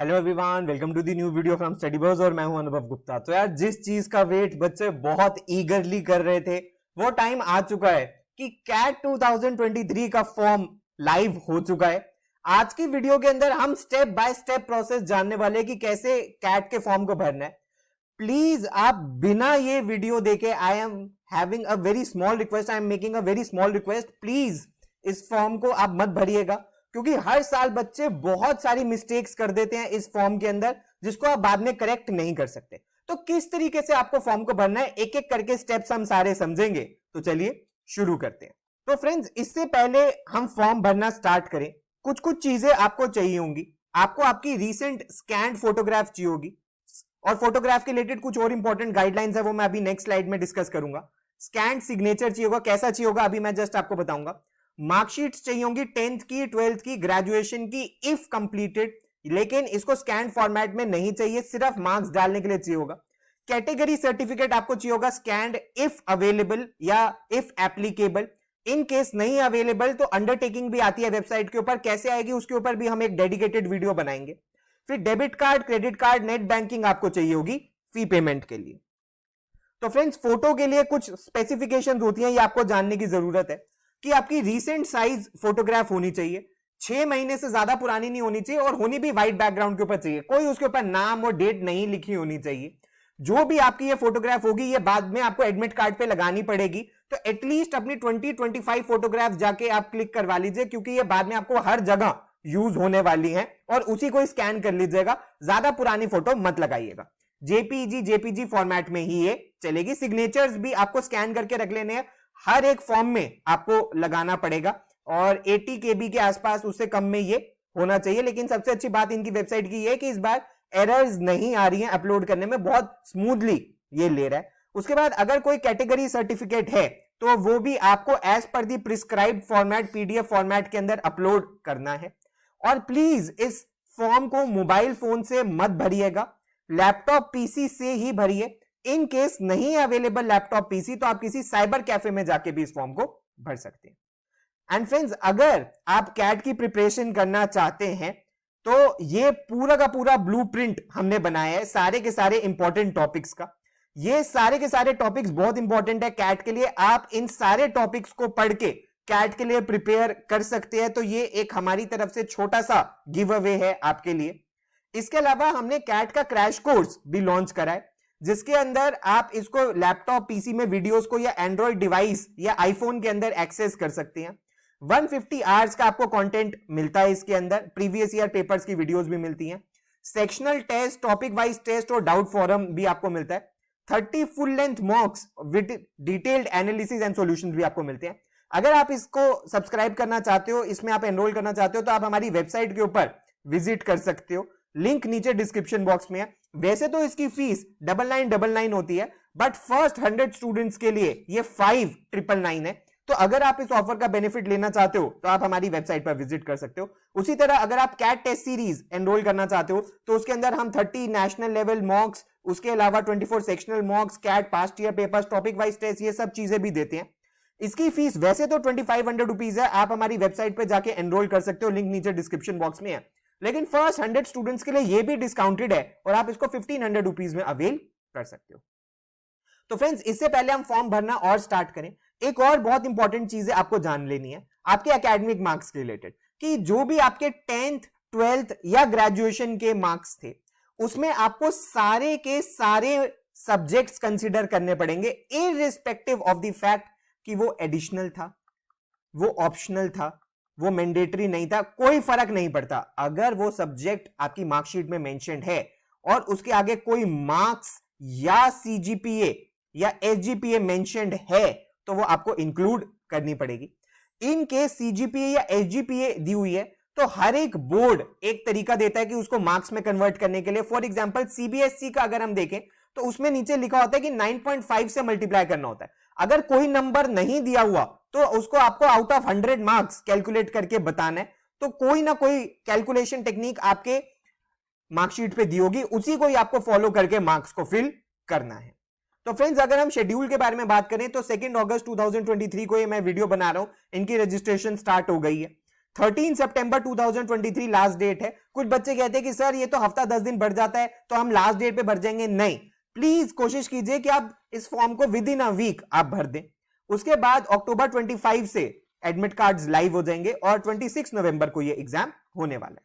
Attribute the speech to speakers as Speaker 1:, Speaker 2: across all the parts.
Speaker 1: Hello everyone, welcome to the new video from study buzz और मैं हूं अनुभव गुप्ता। तो यार, जिस चीज का वेट बच्चे बहुत ईगरली कर रहे थे वो टाइम आ चुका है कि कैट 2023 का फॉर्म लाइव हो चुका है। आज की वीडियो के अंदर हम स्टेप बाय स्टेप प्रोसेस जानने वाले हैं कि कैसे कैट के फॉर्म को भरना है। प्लीज आप बिना ये वीडियो देखे, I am having a very small request, I am making a very small request, please इस फॉर्म को आप मत भरिएगा, क्योंकि हर साल बच्चे बहुत सारी मिस्टेक्स कर देते हैं इस फॉर्म के अंदर, जिसको आप बाद में करेक्ट नहीं कर सकते। तो किस तरीके से आपको फॉर्म को भरना है, एक एक करके स्टेप्स हम सारे समझेंगे। तो चलिए शुरू करते हैं। तो फ्रेंड्स, इससे पहले हम फॉर्म भरना स्टार्ट करें, कुछ कुछ चीजें आपको चाहिए होंगी। आपको आपकी रीसेंट स्कैन्ड फोटोग्राफ चाहिए होगी, और फोटोग्राफ के रिलेटेड कुछ और इंपॉर्टेंट गाइडलाइंस है, वो मैं अभी नेक्स्ट स्लाइड में डिस्कस करूंगा। स्कैन्ड सिग्नेचर चाहिए होगा, कैसा चाहिए होगा अभी मैं जस्ट आपको बताऊंगा। मार्कशीट्स चाहिए होंगी 10th की, 12th की, ग्रेजुएशन की इफ कंप्लीटेड, लेकिन इसको स्कैन फॉर्मेट में नहीं चाहिए, सिर्फ मार्क्स डालने के लिए चाहिए होगा। कैटेगरी सर्टिफिकेट आपको चाहिए होगा स्कैन्ड इफ अवेलेबल या इफ एप्लीकेबल। इन केस नहीं अवेलेबल तो अंडरटेकिंग भी आती है वेबसाइट के ऊपर, कैसे आएगी उसके ऊपर भी हम एक डेडिकेटेड वीडियो बनाएंगे। फिर debit card, credit card, net banking आपको चाहिए होगी फी पेमेंट के लिए। तो फ्रेंड्स, फोटो के लिए कुछ स्पेसिफिकेशंस होती हैं, ये आपको जानने की जरूरत है कि आपकी रीसेंट साइज फोटोग्राफ होनी चाहिए, 6 महीने से ज्यादा पुरानी नहीं होनी चाहिए, और होनी भी व्हाइट बैकग्राउंड के ऊपर चाहिए, कोई उसके ऊपर नाम और डेट नहीं लिखी होनी चाहिए। जो भी आपकी ये फोटोग्राफ होगी ये बाद में आपको एडमिट कार्ड पे लगानी पड़ेगी, तो एटलीस्ट अपनी 20-25 फोटोग्राफ जाके आप क्लिक करवा लीजिए, क्योंकि ये बाद में आपको हर जगह यूज होने वाली है, और उसी को स्कैन कर लीजिएगा, ज्यादा पुरानी फोटो मत लगाइएगा। जेपीजी फॉर्मेट में ही ये चलेगी। सिग्नेचर्स भी आपको स्कैन करके रख लेने हैं, हर एक फॉर्म में आपको लगाना पड़ेगा, और 80 KB के आसपास, उससे कम में ये होना चाहिए। लेकिन सबसे अच्छी बात इनकी वेबसाइट की है कि इस बार एरर्स नहीं आ रही हैं अपलोड करने में, बहुत स्मूथली ये ले रहा है। उसके बाद अगर कोई कैटेगरी सर्टिफिकेट है तो वो भी आपको एज पर दी प्रिस्क्राइब्ड फॉर्मेट, PDF फॉर्मेट के अंदर अपलोड करना है। और प्लीज इस फॉर्म को मोबाइल फोन से मत भरिएगा, लैपटॉप PC से ही भरिए। इन केस नहीं अवेलेबल लैपटॉप PC तो आप किसी साइबर कैफे में जाके भी इस फॉर्म को भर सकते हैं। एंड फ्रेंड्स, अगर आप कैट की प्रिपरेशन करना चाहते हैं तो ये पूरा का पूरा ब्लूप्रिंट हमने बनाया है सारे के सारे इंपॉर्टेंट टॉपिक्स का। ये सारे के सारे टॉपिक्स बहुत इंपॉर्टेंट है कैट के लिए, आप इन सारे टॉपिक्स को पढ़ के कैट के लिए प्रिपेयर कर सकते हैं। तो ये एक हमारी तरफ से छोटा सा गिव अवे है आपके लिए। इसके अलावा हमने कैट का क्रैश कोर्स भी लॉन्च करा है, जिसके अंदर आप इसको लैपटॉप PC में वीडियोस को या एंड्रॉइड डिवाइस या आईफोन के अंदर एक्सेस कर सकते हैं। 150 आवर्स का आपको कंटेंट मिलता है इसके अंदर, प्रीवियस ईयर पेपर्स की वीडियोस भी मिलती हैं, sectional test, topic wise test और डाउट फोरम भी आपको मिलता है, 30 full length mocks with detailed analysis and solutions भी आपको मिलते हैं। अगर आप इसको सब्सक्राइब करना चाहते हो, इसमें आप एनरोल करना चाहते हो, तो आप हमारी वेबसाइट के ऊपर विजिट कर सकते हो, लिंक नीचे डिस्क्रिप्शन बॉक्स में है। वैसे तो इसकी फीस 9999 होती है, बट फर्स्ट 100 स्टूडेंट्स के लिए ये 5999 है। तो अगर आप इस ऑफर का बेनिफिट लेना चाहते हो तो आप हमारी वेबसाइट पर विजिट कर सकते हो। उसी तरह अगर आप कैट टेस्ट सीरीज एनरोल करना चाहते हो तो उसके अंदर हम 30 नेशनल लेवल मॉक्स, उसके अलावा 24 sectional mocks, CAT past year papers, topic wise test, ये सब चीजें भी देते हैं। इसकी फीस वैसे तो 2500 रुपीज है, आप हमारी वेबसाइट पर जाके एनरोल कर सकते हो, लिंक नीचे डिस्क्रिप्शन बॉक्स में है। लेकिन फर्स्ट 100 स्टूडेंट्स के लिए ये भी डिस्काउंटेड है, और आप इसको 1500 रुपीज में अवेल कर सकते हो। तो फ्रेंड्स, इससे पहले हम फॉर्म भरना और स्टार्ट करें, एक और बहुत इंपॉर्टेंट चीज है आपको जान लेनी है आपके एकेडमिक मार्क्स के रिलेटेड, कि जो भी आपके 10th, 12th या ग्रेजुएशन के मार्क्स थे, उसमें आपको सारे के सारे सब्जेक्ट्स कंसीडर करने पड़ेंगे, इररिस्पेक्टिव ऑफ द फैक्ट कि वो एडिशनल था, वो ऑप्शनल था, वो मैंडेटरी नहीं था, कोई फर्क नहीं पड़ता। अगर वो सब्जेक्ट आपकी मार्कशीट में मेंशन्ड है और उसके आगे कोई मार्क्स या CGPA या SGPA मेंशन्ड है तो वो आपको इंक्लूड करनी पड़ेगी। इन केस CGPA या SGPA दी हुई है तो हर एक बोर्ड एक तरीका देता है कि उसको मार्क्स में कन्वर्ट करने के लिए। फॉर एग्जांपल CBSE का अगर हम देखें तो उसमें नीचे लिखा होता है कि 9.5 से मल्टीप्लाई करना होता है। अगर कोई नंबर नहीं दिया हुआ तो उसको आपको आउट ऑफ 100 मार्क्स कैलकुलेट करके बताना है। तो कोई ना कोई कैलकुलेशन टेक्निक आपके मार्कशीट पे दी होगी, उसी को ही आपको फॉलो करके मार्क्स को फिल करना है। तो फ्रेंड्स, अगर हम शेड्यूल के बारे में बात करें तो 2 अगस्त 2023 को ये मैं वीडियो बना रहा हूं, इनकी रजिस्ट्रेशन स्टार्ट हो गई है। 13 सितंबर 2023 लास्ट डेट है। कुछ बच्चे कहते हैं कि सर ये तो हफ्ता 10 दिन बढ़ जाता है तो हम लास्ट डेट पे भर जाएंगे। नहीं, प्लीज कोशिश कीजिए कि आप इस फॉर्म को विद इन अ वीक आप भर दें। उसके बाद अक्टूबर 25 से एडमिट कार्ड्स लाइव हो जाएंगे और 26 नवंबर को ये एग्जाम होने वाला है।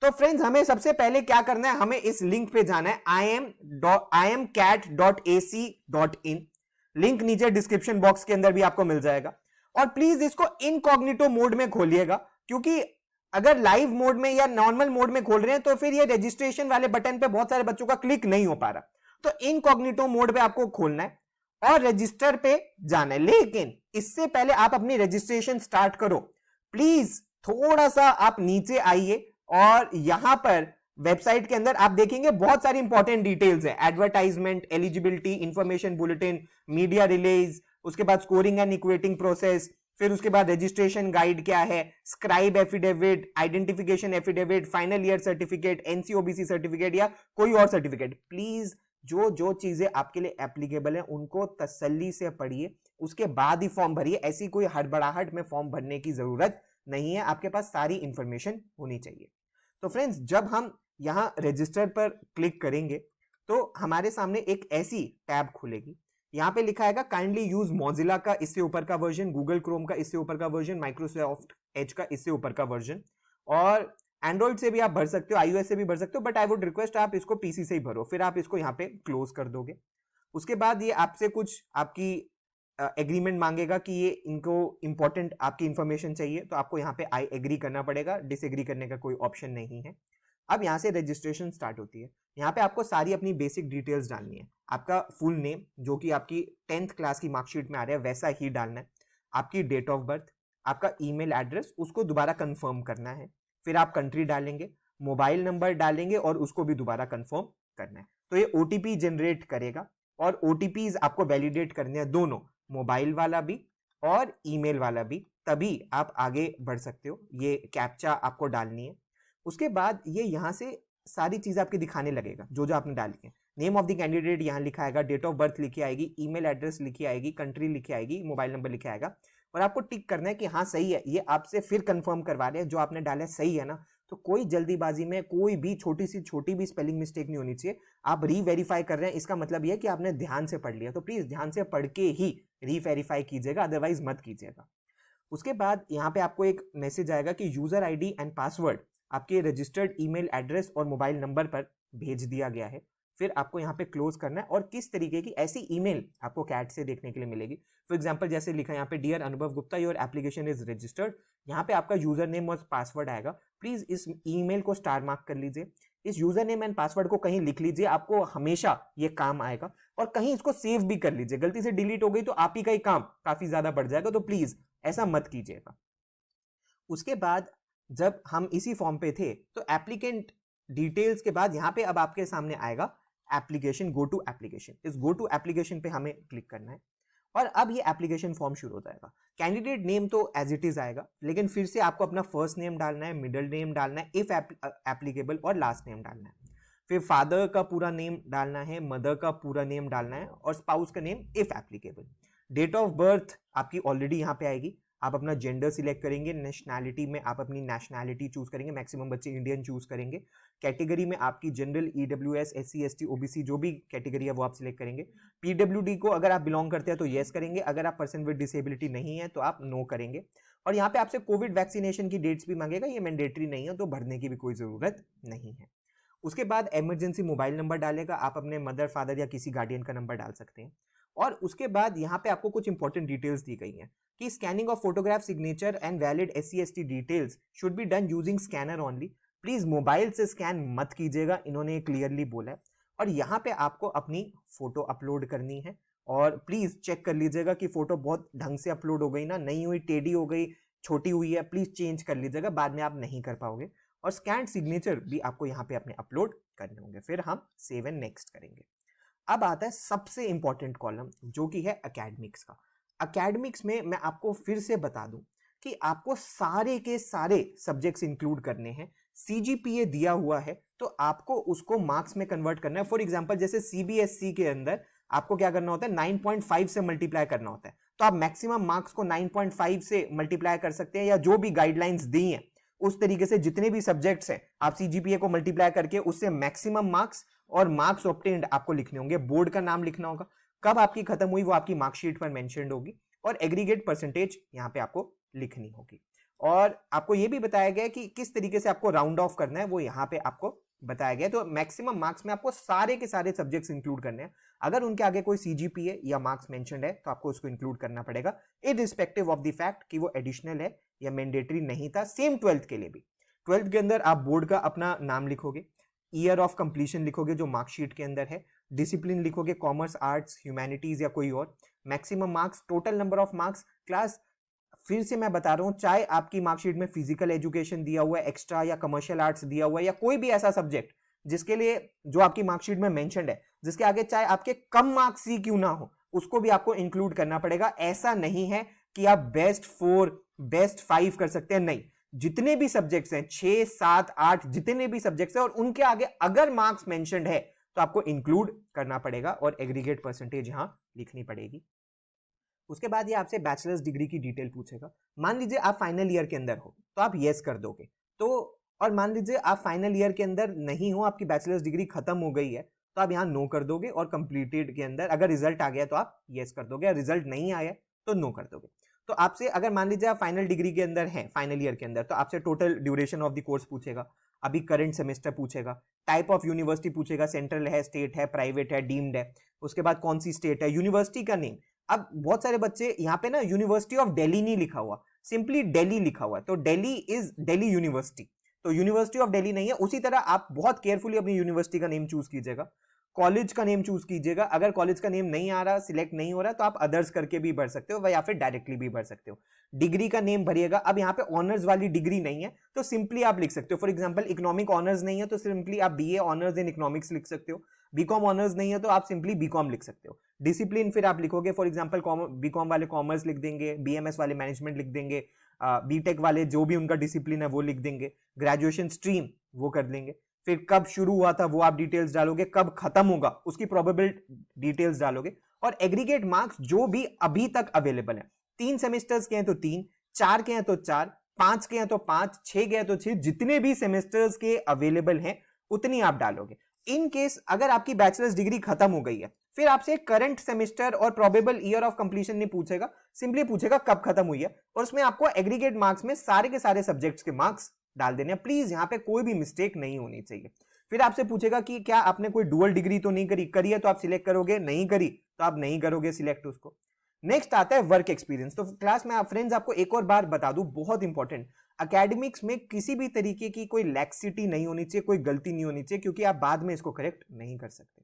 Speaker 1: तो फ्रेंड्स, हमें सबसे पहले क्या करना है, हमें इस लिंक पे जाना है imcat.ac.in। लिंक नीचे डिस्क्रिप्शन बॉक्स के अंदर भी आपको मिल जाएगा। और प्लीज इसको इनकॉग्निटो मोड में खोलिएगा, क्योंकि अगर लाइव मोड में या नॉर्मल मोड में खोल रहे हैं तो फिर ये रजिस्ट्रेशन वाले बटन पे बहुत सारे बच्चों का क्लिक नहीं हो पा रहा। तो इनकॉग्निटो मोड पे आपको खोलना है और रजिस्टर पे जाना है। लेकिन इससे पहले आप अपनी रजिस्ट्रेशन स्टार्ट करो। प्लीज थोड़ा सा आप नीचे आइए और यहां पर वेबसाइट के अंदर आप देखेंगे बहुत सारी इंपॉर्टेंट डिटेल्स है। Advertisement, eligibility, information bulletin, media release, उसके बाद स्कोरिंग एंड इक्वेटिंग प्रोसेस, फिर उसके बाद रजिस्ट्रेशन गाइड क्या है, scribe affidavit, identification affidavit, final year certificate, NCOBC certificate या कोई और सर्टिफिकेट। प्लीज जो जो चीजें आपके लिए एप्लीकेबल है उनको तसल्ली से पढ़िए, उसके बाद ही फॉर्म भरिए। ऐसी कोई हड़बड़ाहट में फॉर्म भरने की जरूरत नहीं है, आपके पास सारी इंफॉर्मेशन होनी चाहिए। तो फ्रेंड्स, जब हम यहां रजिस्टर पर क्लिक करेंगे तो हमारे सामने एक ऐसी टैब खुलेगी। यहां पे लिखा है काइंडली यूज मोजिला का इससे ऊपर का वर्जन, गूगल क्रोम का इससे ऊपर का वर्जन, माइक्रोसॉफ्ट एज का इससे ऊपर का वर्जन, और एंड्रॉइड से भी आप भर सकते हो, iOS से भी भर सकते हो, बट आई वुड रिक्वेस्ट आप इसको पीसी से ही भरो। फिर आप इसको यहाँ पे क्लोज कर दोगे। उसके बाद ये आपसे कुछ आपकी एग्रीमेंट मांगेगा कि ये इनको इंपॉर्टेंट आपकी इंफॉर्मेशन चाहिए, तो आपको यहाँ पे आई एग्री करना पड़ेगा। डिसएग्री करने का कोई ऑप्शन नहीं है। अब यहाँ से रजिस्ट्रेशन स्टार्ट होती है। यहाँ पे आपको सारी अपनी बेसिक डिटेल्स डालनी है। आपका फुल नेम जो कि आपकी 10th क्लास की मार्कशीट में आ रहा है वैसा ही डालना है, आपकी डेट ऑफ बर्थ, आपका ईमेल एड्रेस उसको दोबारा कंफर्म करना है, फिर आप कंट्री डालेंगे, मोबाइल नंबर डालेंगे और उसको भी दोबारा कंफर्म करना है। तो ये ओटीपी जनरेट करेगा और ओटीपीज आपको वैलिडेट करने हैं, दोनों, मोबाइल वाला भी और ईमेल वाला भी, तभी आप आगे बढ़ सकते हो। ये कैप्चा आपको डालनी है। उसके बाद ये यहाँ से सारी चीजें आपके दिखाने लगेगा जो जो आपने डाली है। नेम ऑफ द कैंडिडेट यहाँ लिखा आएगा, डेट ऑफ बर्थ लिखी आएगी, ईमेल एड्रेस लिखी आएगी, कंट्री लिखी आएगी, मोबाइल नंबर लिखा आएगा, और आपको टिक करना है कि हाँ सही है। ये आपसे फिर कंफर्म करवा रहे हैं जो आपने डाला है सही है ना। तो कोई जल्दीबाजी में कोई भी छोटी भी स्पेलिंग मिस्टेक नहीं होनी चाहिए। आप रीवेरीफाई कर रहे हैं, इसका मतलब यह है कि आपने ध्यान से पढ़ लिया। तो प्लीज ध्यान से पढ़ के ही रीवेरीफाई कीजिएगा, अदरवाइज मत कीजिएगा। उसके बाद यहाँ पे आपको एक मैसेज आएगा कि यूजर आईडी एंड पासवर्ड आपके रजिस्टर्ड ईमेल एड्रेस और मोबाइल नंबर पर भेज दिया गया है। फिर आपको यहाँ पे क्लोज करना है और किस तरीके की ऐसी ईमेल आपको कैट से देखने के लिए मिलेगी। फॉर एग्जांपल जैसे लिखा है यहाँ पे, डियर अनुभव Gupta, your application is registered. यहाँ पे आपका यूजर नेम और पासवर्ड आएगा। प्लीज इस ईमेल को स्टार मार्क कर लीजिए, इस यूजर नेम एंड पासवर्ड को कहीं लिख लीजिए, आपको हमेशा ये काम आएगा। और कहीं इसको सेव भी कर लीजिए, गलती से डिलीट हो गई तो आप ही का ही काम काफी ज्यादा बढ़ जाएगा, तो प्लीज ऐसा मत कीजिएगा। उसके बाद जब हम इसी फॉर्म पे थे तो एप्लीकेंट डिटेल्स के बाद यहाँ पे अब आपके सामने आएगा एप्लीकेशन, गो टू एप्लीकेशन। इस गो टू एप्लीकेशन पे हमें क्लिक करना है और अब ये एप्लीकेशन फॉर्म शुरू हो जाएगा। कैंडिडेट नेम तो एज इट इज आएगा, लेकिन फिर से आपको अपना फर्स्ट नेम डालना है, मिडिल नेम डालना है इफ एप्लीकेबल, और लास्ट नेम डालना है। फिर फादर का पूरा नेम डालना है, मदर का पूरा नेम डालना है और स्पाउस का name if applicable. Date of birth आपकी ऑलरेडी यहाँ पे आएगी। आप अपना जेंडर सिलेक्ट करेंगे, नेशनैलिटी में आप अपनी नेशनैलिटी चूज करेंगे, मैक्सिमम बच्चे इंडियन चूज करेंगे। कैटेगरी में आपकी general, EWS, SC, ST, OBC जो भी कैटेगरी है वो आप सिलेक्ट करेंगे। पीडब्ल्यूडी को अगर आप बिलोंग करते हैं तो येस करेंगे, अगर आप पर्सन विद डिसेबिलिटी नहीं है तो आप नो करेंगे। और यहाँ पे आपसे कोविड वैक्सीनेशन की डेट्स भी मांगेगा, ये मैंडेटरी नहीं है तो भरने की भी कोई जरूरत नहीं है। उसके बाद इमरजेंसी मोबाइल नंबर डालेगा, आप अपने मदर, फादर या किसी गार्डियन का नंबर डाल सकते हैं। और उसके बाद यहाँ पे आपको कुछ इंपॉर्टेंट डिटेल्स दी गई हैं कि scanning of photograph, signature and valid SC/ST details should be done using scanner only. Please mobile से स्कैन मत कीजिएगा, इन्होंने क्लियरली बोला है। और यहाँ पे आपको अपनी फोटो अपलोड करनी है और प्लीज चेक कर लीजिएगा कि फोटो बहुत ढंग से अपलोड हो गई ना, नहीं हुई, टेढ़ी हो गई, छोटी हुई है, प्लीज चेंज कर लीजिएगा, बाद में आप नहीं कर पाओगे। और स्कैन सिग्नेचर भी आपको यहाँ पे अपने अपलोड करने होंगे। फिर हम सेव एंड नेक्स्ट करेंगे। अब आता है सबसे इंपॉर्टेंट कॉलम जो कि है एकेडमिक्स का। एकेडमिक्स में मैं आपको फिर से बता दूं कि आपको सारे के सारे सब्जेक्ट्स इंक्लूड करने हैं। CGPA दिया हुआ है तो आपको उसको मार्क्स में कन्वर्ट करना है। फॉर एग्जांपल जैसे CBSE के अंदर आपको क्या करना होता है, 9.5 से मल्टीप्लाई करना होता है, तो तो आप मैक्सिमम मार्क्स को 9.5 से मल्टीप्लाई कर सकते हैं, या जो भी गाइडलाइंस दी हैं उस तरीके से जितने भी सब्जेक्ट्स हैं आप सीजीपीए को मल्टीप्लाई करके उससे मैक्सिमम मार्क्स और मार्क्स ऑब्टेन्ड आपको लिखने होंगे, बोर्ड का नाम लिखना होगा, कब आपकी खत्म हुई वो आपकी मार्कशीट पर मेंशन्ड होगी, और एग्रीगेट परसेंटेज यहां पे आपको लिखनी होगी। और आपको ये भी बताया गया है कि किस तरीके से आपको राउंड ऑफ करना है, वो यहाँ पे आपको बताया गया है। तो मैक्सिमम मार्क्स में आपको सारे के सारे सब्जेक्ट्स इंक्लूड करने हैं। अगर उनके आगे कोई सीजीपीए या मार्क्स मेंशन्ड है तो आपको उसको इंक्लूड करना पड़ेगा, इररिस्पेक्टिव ऑफ द फैक्ट कि वो एडिशनल है या मैंडेटरी नहीं था। सेम 12th के लिए भी, 12th के अंदर आप बोर्ड का अपना नाम लिखोगे, ईयर ऑफ कंप्लीशन लिखोगे जो मार्कशीट के अंदर है, डिसिप्लिन लिखोगे कॉमर्स, आर्ट्स, ह्यूमैनिटीज या कोई और, maximum marks, total number of marks, class. फिर से मैं बता रहा हूं, चाहे आपकी मार्कशीट में फिजिकल एजुकेशन दिया हुआ है एक्स्ट्रा, या कमर्शियल आर्ट्स दिया हुआ है, या कोई भी ऐसा सब्जेक्ट जिसके लिए जो आपकी मार्कशीट में मेंशन्ड है, जिसके आगे चाहे आपके कम मार्क्स ही क्यों ना हो, उसको भी आपको इंक्लूड करना पड़ेगा। ऐसा नहीं है कि आप बेस्ट 4 बेस्ट 5 कर सकते हैं, नहीं, जितने भी सब्जेक्ट्स हैं 6 7 8 जितने भी सब्जेक्ट्स हैं और उनके आगे अगर मार्क्स मेंशन्ड है तो आपको इंक्लूड करना पड़ेगा और एग्रीगेट परसेंटेज यहां लिखनी पड़ेगी। उसके बाद ये आपसे बैचलर्स डिग्री की डिटेल पूछेगा। मान लीजिए आप फाइनल ईयर के अंदर हो तो आप यस कर दोगे, तो और मान लीजिए आप फाइनल ईयर के अंदर नहीं हो, आपकी बैचलर्स डिग्री खत्म हो गई है, तो आप यहाँ नो कर दोगे, और कंप्लीटेड के अंदर अगर रिजल्ट आ गया तो आप यस कर दोगे, और रिजल्ट नहीं आया तो नो कर दोगे। तो आपसे अगर मान लीजिए आप फाइनल डिग्री के अंदर हैं, फाइनल ईयर के अंदर, तो आपसे total duration of the course पूछेगा, अभी करंट सेमेस्टर पूछेगा, टाइप ऑफ यूनिवर्सिटी पूछेगा, सेंट्रल है, स्टेट है, प्राइवेट है, डीम्ड है, उसके बाद कौन सी स्टेट है, यूनिवर्सिटी का नेम। अब बहुत सारे बच्चे यहाँ पे ना यूनिवर्सिटी ऑफ दिल्ली नहीं लिखा हुआ, सिंपली दिल्ली लिखा हुआ है, तो दिल्ली इज दिल्ली यूनिवर्सिटी, तो यूनिवर्सिटी ऑफ दिल्ली नहीं है। उसी तरह आप बहुत केयरफुली अपनी यूनिवर्सिटी का नेम चूज कीजिएगा, कॉलेज का नेम चूज कीजिएगा। अगर कॉलेज का नेम नहीं आ रहा, सिलेक्ट नहीं हो रहा, तो आप अदर्स करके भी भर सकते हो या फिर डायरेक्टली भी भर सकते हो। डिग्री का नेम भरिएगा। अब यहाँ पे ऑनर्स वाली डिग्री नहीं है तो सिंपली आप लिख सकते हो, फॉर एग्जांपल इकोनॉमिक ऑनर्स नहीं है तो सिंपली आप बीए ऑनर्स इन इकोनॉमिक्स लिख सकते हो, बीकॉम ऑनर्स नहीं है तो आप सिंपली बीकॉम लिख सकते हो। डिसिप्लिन फिर आप लिखोगे, फॉर एग्जांपल बीकॉम वाले कॉमर्स लिख देंगे, बीएमएस वाले मैनेजमेंट लिख देंगे, बीटेक वाले जो भी उनका डिसिप्लिन है वो लिख देंगे, ग्रेजुएशन स्ट्रीम वो कर देंगे, फिर कब शुरू हुआ था वो आप डिटेल्स डालोगे, कब खत्म होगा उसकी प्रोबेबल डिटेल्स डालोगे, और एग्रीगेट मार्क्स जो भी अभी तक अवेलेबल है, 3 सेमेस्टर्स के हैं तो 3, 4 के हैं तो 4, 5 के हैं तो 5, 6 के हैं तो 6, जितने भी सेमेस्टर्स के अवेलेबल हैं उतनी आप डालोगे। इन केस अगर आपकी बैचलर्स डिग्री खत्म हो गई है, फिर आपसे करंट सेमेस्टर और प्रोबेबल ईयर ऑफ कंप्लीशन नहीं पूछेगा, सिंपली पूछेगा कब खत्म हुई है, और उसमें आपको एग्रीगेट मार्क्स में सारे के सारे सब्जेक्ट्स के मार्क्स डाल देने। प्लीज यहाँ पे कोई भी मिस्टेक नहीं होनी चाहिए। फिर आपसे पूछेगा कि क्या आपने कोई डुअल डिग्री तो नहीं करी है तो आप सिलेक्ट करोगे, नहीं करी तो आप नहीं करोगे सिलेक्ट उसको। नेक्स्ट आता है वर्क एक्सपीरियंस। तो क्लास में फ्रेंड्स आपको एक और बार बता दूं, बहुत इंपॉर्टेंट, एकेडमिक्स में किसी भी तरीके की कोई लैक्सिटी नहीं होनी चाहिए, कोई गलती नहीं होनी चाहिए, क्योंकि आप बाद में इसको करेक्ट नहीं कर सकते।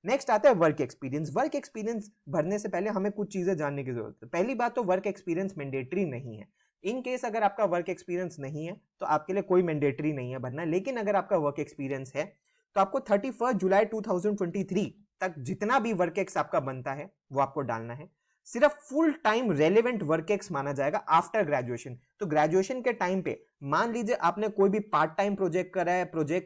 Speaker 1: नेक्स्ट आता है वर्क एक्सपीरियंस। वर्क एक्सपीरियंस भरने से पहले हमें कुछ चीजें जानने की जरूरत है। पहली बात तो वर्क एक्सपीरियंस मैंडेटरी नहीं है। इन केस अगर आपका वर्क एक्सपीरियंस नहीं है तो आपके लिए कोई मैंडेटरी नहीं है भरना, लेकिन अगर आपका वर्क एक्सपीरियंस है तो आपको 31 जुलाई 2023 तक जितना भी वर्क एक्स आपका बनता है वो आपको डालना है। सिर्फ full time relevant work ex माना जाएगा आफ्टर ग्रेजुएशन। तो ग्रेजुएशन के टाइम पे मान लीजिए आपने कोई भी पार्ट टाइम प्रोजेक्ट करा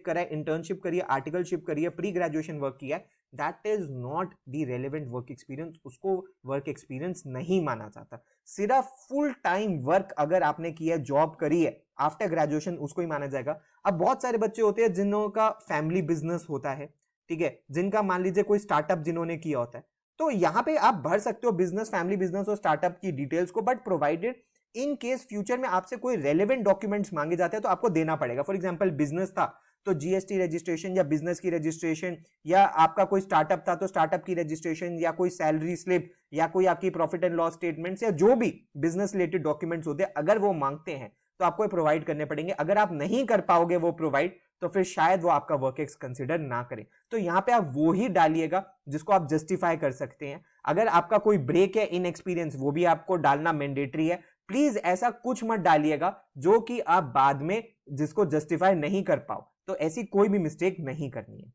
Speaker 1: है, इंटर्नशिप करी है, आर्टिकलशिप करी है, प्री ग्रेजुएशन वर्क किया है, that is not the relevant work experience, उसको वर्क एक्सपीरियंस नहीं माना जाता। सिर्फ फुल टाइम वर्क अगर आपने किया है, जॉब करी है आफ्टर ग्रेजुएशन, उसको ही माना जाएगा। अब बहुत सारे बच्चे होते हैं जिन्हों का फैमिली बिजनेस होता है, ठीक है, जिनका मान लीजिए कोई स्टार्टअप जिन्होंने किया होता है, तो यहां पे आप भर सकते हो बिजनेस, फैमिली बिजनेस और स्टार्टअप की डिटेल्स को, but provided in case future में आपसे कोई रेलेवेंट डॉक्यूमेंट्स मांगे जाते हैं तो आपको देना पड़ेगा। फॉर एग्जांपल बिजनेस था तो जीएसटी रजिस्ट्रेशन या बिजनेस की रजिस्ट्रेशन, या आपका कोई स्टार्टअप था तो स्टार्टअप की रजिस्ट्रेशन, या कोई सैलरी स्लिप, या कोई आपकी प्रॉफिट एंड लॉस स्टेटमेंट्स, या जो भी बिजनेस रिलेटेड डॉक्यूमेंट्स होते हैं, अगर वो मांगते हैं तो आपको प्रोवाइड करने पड़ेंगे। अगर आप नहीं कर पाओगे वो प्रोवाइड तो फिर शायद वो आपका वर्क एक्स कंसिडर ना करें। तो यहां पे आप वो ही डालिएगा जिसको आप जस्टिफाई कर सकते हैं। अगर आपका कोई ब्रेक है, इन एक्सपीरियंस, वो भी आपको डालना मैंडेटरी है। प्लीज ऐसा कुछ मत डालिएगा जो कि आप बाद में जिसको जस्टिफाई नहीं कर पाओ, तो ऐसी कोई भी मिस्टेक नहीं करनी है।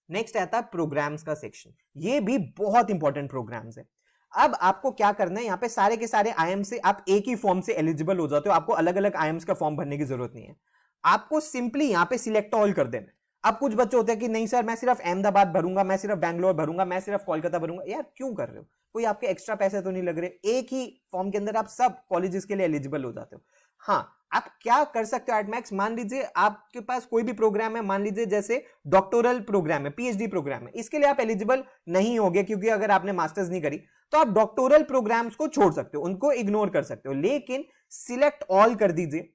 Speaker 1: नेक्स्ट आता है प्रोग्राम्स का सेक्शन। ये भी बहुत इंपॉर्टेंट प्रोग्राम्स है। अब आपको क्या करना है, यहाँ पे सारे के सारे आईएम से आप एक ही फॉर्म से एलिजिबल हो जाते हो, आपको अलग अलग आईएम्स का फॉर्म भरने की जरूरत नहीं है। आपको सिंपली यहाँ पे सिलेक्ट ऑल कर देना है। अब कुछ बच्चे होते हैं कि नहीं सर मैं सिर्फ अहमदाबाद भरूंगा, मैं सिर्फ बैंगलोर भरूंगा, मैं सिर्फ कोलकाता भरूंगा। यार क्यों कर रहे हो? कोई आपके एक्स्ट्रा पैसे तो नहीं लग रहे, एक ही फॉर्म के अंदर आप सब कॉलेजेस के लिए एलिजिबल हो जाते हो। हाँ, आप क्या कर सकते हो एट मैक्स, मान लीजिए आपके पास कोई भी प्रोग्राम है, मान लीजिए जैसे डॉक्टोरल प्रोग्राम है, पीएचडी प्रोग्राम है, इसके लिए आप एलिजिबल नहीं होगे क्योंकि अगर आपने मास्टर्स नहीं करी, तो आप डॉक्टोरल प्रोग्राम्स को छोड़ सकते हो, उनको इग्नोर कर सकते हो, लेकिन सिलेक्ट ऑल कर दीजिए।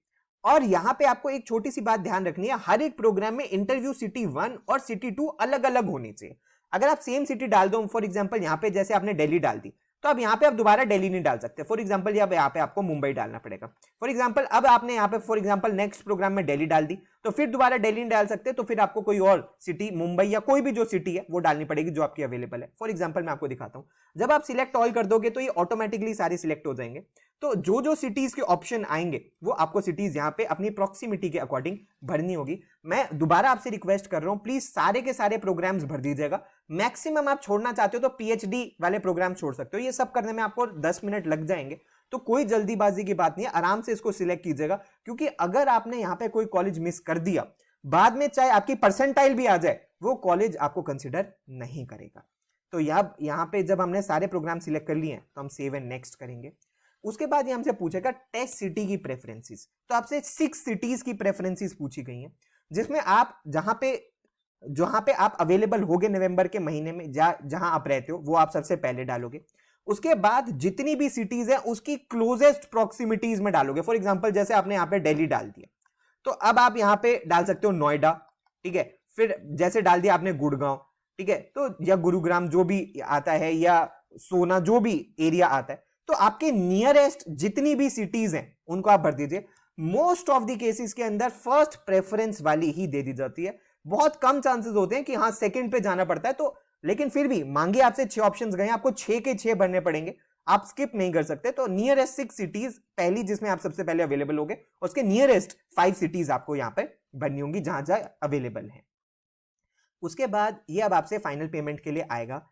Speaker 1: और यहां पे आपको एक छोटी सी बात ध्यान रखनी है, हर एक प्रोग्राम में इंटरव्यू सिटी 1 और सिटी 2 अलग अलग होनी चाहिए। अगर आप सेम सिटी डाल दो, फॉर एग्जांपल यहां पे जैसे आपने दिल्ली डाल दी, तो अब यहाँ पे आप दोबारा दिल्ली नहीं डाल सकते, फॉर एग्जांपल यहाँ पे आपको मुंबई डालना पड़ेगा। फॉर एग्जांपल अब आपने यहाँ पे फॉर एग्जांपल नेक्स्ट प्रोग्राम में दिल्ली डाल दी, तो फिर दोबारा दिल्ली नहीं डाल सकते, तो फिर आपको कोई और सिटी, मुंबई या कोई भी जो सिटी है वो डालनी पड़ेगी जो आपकी अवेलेबल है। फॉर एग्जांपल मैं आपको दिखाता हूँ, जब आप सिलेक्ट ऑल कर दोगे तो ये ऑटोमेटिकली सारे सिलेक्ट हो जाएंगे। तो जो जो सिटीज के ऑप्शन आएंगे वो आपको सिटीज यहाँ पे अपनी प्रॉक्सिमिटी के अकॉर्डिंग भरनी होगी। मैं दोबारा आपसे रिक्वेस्ट कर रहा हूं, प्लीज सारे के सारे प्रोग्राम्स भर दीजिएगा। मैक्सिमम आप छोड़ना चाहते हो तो पीएचडी वाले प्रोग्राम छोड़ सकते हो, ये सब करने में आपको 10 मिनट लग जाएंगे, तो कोई जल्दीबाजी की बात नहीं है, आराम से इसको सिलेक्ट कीजिएगा। क्योंकि अगर आपने यहाँ पे कोई कॉलेज मिस कर दिया, बाद में चाहे आपकी परसेंटाइल भी आ जाए, वो कॉलेज आपको कंसिडर नहीं करेगा। तो यहाँ पे जब हमने सारे प्रोग्राम सिलेक्ट कर लिए हैं तो हम सेव एंड नेक्स्ट करेंगे। उसके बाद ये हमसे पूछेगा टेस्ट सिटी की प्रेफरेंसेस, तो आपसे 6 सिटीज की प्रेफरेंसेस पूछी गई हैं, जिसमें आप जहां पे आप अवेलेबल होगे नवंबर के महीने में, जहां आप रहते हो वो आप सबसे पहले डालोगे। उसके बाद जितनी भी सिटीज है उसकी क्लोजेस्ट प्रॉक्सिमिटीज में डालोगे। फॉर एग्जांपल जैसे आपने यहाँ पे दिल्ली डाल दिया, तो अब आप यहाँ पे डाल सकते हो नोएडा, ठीक है। फिर जैसे डाल दिया आपने गुड़गांव, ठीक है, तो या गुरुग्राम जो भी आता है, या सोना जो भी एरिया आता है, तो आपके नियरेस्ट जितनी भी सिटीज हैं उनको आप भर दीजिए। मोस्ट ऑफ द केसेस के अंदर फर्स्ट प्रेफरेंस वाली ही दे दी जाती है, बहुत कम चांसेस होते हैं कि हाँ सेकंड पे जाना पड़ता है। तो लेकिन फिर भी मांगे आपसे 6 ऑप्शंस गए, आपको 6 के 6 भरने पड़ेंगे, आप स्किप नहीं कर सकते। तो नियरेस्ट 6 सिटीज पहली जिसमें आप सबसे पहले अवेलेबल होगे, उसके नियरेस्ट 5 सिटीज आपको यहां पे भरनी होंगी जहां जहां अवेलेबल है। उसके बाद ये अब आपसे फाइनल पेमेंट के लिए आएगा,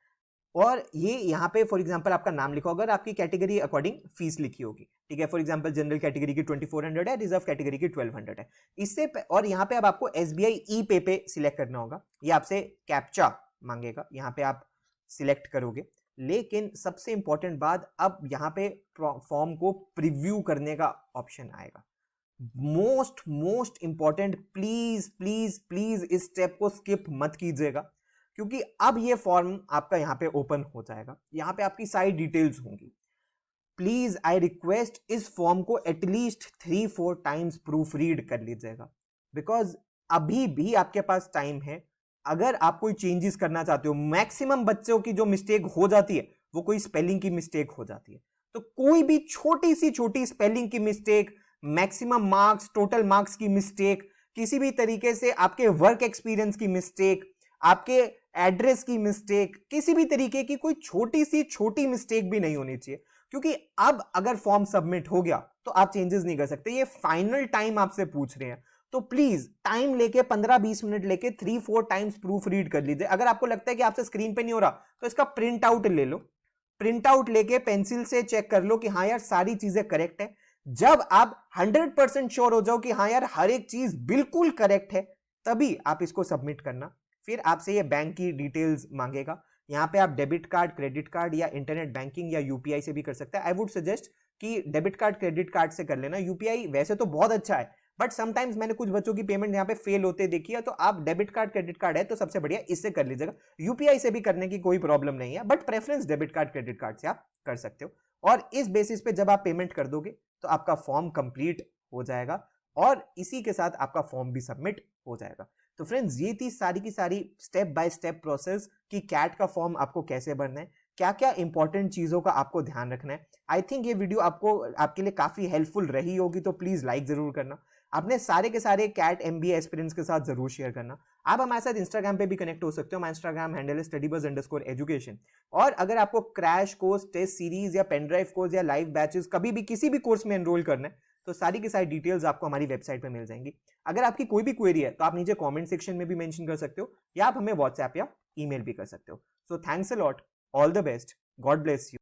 Speaker 1: और ये यहाँ पे फॉर एग्जांपल आपका नाम लिखा होगा और आपकी कैटेगरी अकॉर्डिंग फीस लिखी होगी, ठीक है। फॉर एग्जांपल जनरल कैटेगरी की 2400 है, रिजर्व कैटेगरी की 1200 है। इससे और यहाँ पे अब आपको एसबीआई ई पे सिलेक्ट करना होगा, ये आपसे कैप्चा मांगेगा, यहाँ पे आप सिलेक्ट करोगे। लेकिन सबसे इंपॉर्टेंट बात, अब यहाँ पे फॉर्म को प्रीव्यू करने का ऑप्शन आएगा। Most important, please please please इस स्टेप को स्किप मत कीजिएगा, क्योंकि अब ये फॉर्म आपका यहाँ पे ओपन हो जाएगा, यहाँ पे आपकी सारी डिटेल्स होंगी। प्लीज आई रिक्वेस्ट इस फॉर्म को एटलीस्ट 3-4 टाइम्स प्रूफ रीड कर लीजिएगा, बिकॉज अभी भी आपके पास टाइम है। अगर आप कोई चेंजेस करना चाहते हो, मैक्सिमम बच्चों की जो मिस्टेक हो जाती है वो कोई स्पेलिंग की मिस्टेक हो जाती है, तो कोई भी छोटी सी छोटी स्पेलिंग की mistake, maximum marks, total marks की मिस्टेक, किसी भी तरीके से आपके वर्क एक्सपीरियंस की मिस्टेक, आपके एड्रेस की मिस्टेक, किसी भी तरीके की कोई छोटी सी छोटी मिस्टेक भी नहीं होनी चाहिए। क्योंकि अब अगर फॉर्म सबमिट हो गया तो आप चेंजेस नहीं कर सकते, ये फाइनल टाइम आपसे पूछ रहे हैं। तो प्लीज टाइम लेके 15-20 मिनट लेके 3-4 टाइम्स प्रूफ रीड कर लीजिए। अगर आपको लगता है कि आपसे स्क्रीन पे नहीं हो रहा तो इसका प्रिंट आउट ले लो, प्रिंट आउट लेके पेंसिल से चेक कर लो कि हाँ यार सारी चीजें करेक्ट है। जब आप 100% श्योर हो जाओ कि हाँ यार हर एक चीज बिल्कुल करेक्ट है, तभी आप इसको सबमिट करना। फिर आपसे ये बैंक की डिटेल्स मांगेगा, यहाँ पे आप डेबिट कार्ड, क्रेडिट कार्ड या इंटरनेट बैंकिंग या यूपीआई से भी कर सकते हैं। आई वुड सजेस्ट कि डेबिट कार्ड, क्रेडिट कार्ड से कर लेना। यूपीआई वैसे तो बहुत अच्छा है, बट समटाइम्स मैंने कुछ बच्चों की पेमेंट यहाँ पे फेल होते देखी है, तो आप डेबिट कार्ड, क्रेडिट कार्ड है तो सबसे बढ़िया इससे कर लीजिएगा। यूपीआई से भी करने की कोई प्रॉब्लम नहीं है, but preference debit card, credit card से आप कर सकते हो। और इस बेसिस पे जब आप पेमेंट कर दोगे तो आपका फॉर्म कंप्लीट हो जाएगा और इसी के साथ आपका फॉर्म भी सबमिट हो जाएगा। तो फ्रेंड्स, ये थी सारी की सारी स्टेप बाय स्टेप प्रोसेस कि कैट का फॉर्म आपको कैसे भरना है, क्या क्या इंपॉर्टेंट चीजों का आपको ध्यान रखना है। आई थिंक ये वीडियो आपके लिए काफी हेल्पफुल रही होगी, तो प्लीज लाइक जरूर करना। अपने सारे के सारे कैट एमबीए एस्पिरेंट्स के साथ जरूर शेयर करना। आप हमारे साथ इंस्टाग्राम पे भी कनेक्ट हो सकते हो, हमारा इंस्टाग्राम हैंडल है studybuzz_education। और अगर आपको क्रैश कोर्स, टेस्ट सीरीज या पेन ड्राइव कोर्स या लाइव बैचेस कभी भी किसी भी कोर्स में एनरोल करना है तो सारी की सारी डिटेल्स आपको हमारी वेबसाइट पे मिल जाएंगी। अगर आपकी कोई भी क्वेरी है तो आप नीचे कमेंट सेक्शन में भी मेंशन कर सकते हो, या आप हमें व्हाट्सएप या ईमेल भी कर सकते हो। So thanks a lot, all the best, God bless you.